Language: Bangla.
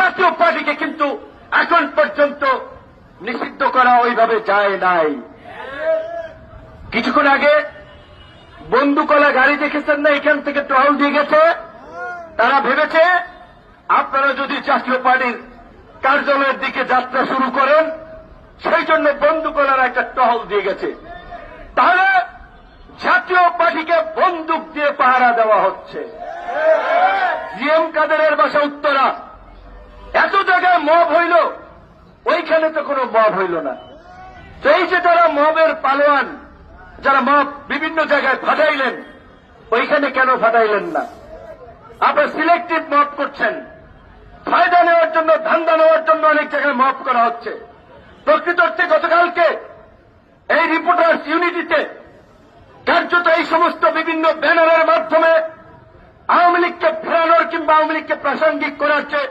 জাতীয় পার্টিকে কিন্তু এখন পর্যন্ত নিষিদ্ধ করা ওইভাবে যায় নাই। কিছুক্ষণ আগে বন্দুকলা গাড়ি দেখেছেন না, এখান থেকে টহল দিয়ে গেছে। তারা ভেবেছে আপনারা যদি জাতীয় পার্টির কার্যালয়ের দিকে যাত্রা শুরু করেন, সেই জন্য বন্দুকলার একটা টহল দিয়ে গেছে। তাহলে জাতীয় পার্টিকে বন্দুক দিয়ে পাহারা দেওয়া হচ্ছে। জিএম কাদেরের বাসা উত্তরা, এত জায়গায় মব হইল, ওইখানে তো কোনো মব হইল না। তো এই যে তারা মবের পালোয়ান, যারা মব বিভিন্ন জায়গায় ফাটাইলেন, ওইখানে কেন ফাটাইলেন না? আপনারা সিলেক্টিভ মব করছেন, ফায়দা নেওয়ার জন্য, ধান্দা নেওয়ার জন্য অনেক জায়গায় মব করা হচ্ছে। প্রকৃত অর্থে গতকালকে এই রিপোর্টার্স ইউনিটিতে কার্যত এই সমস্ত বিভিন্ন ব্যানারের মাধ্যমে আওয়ামী লীগকে ফেরানোর কিংবা আওয়ামী লীগকে প্রাসঙ্গিক করার চেয়ে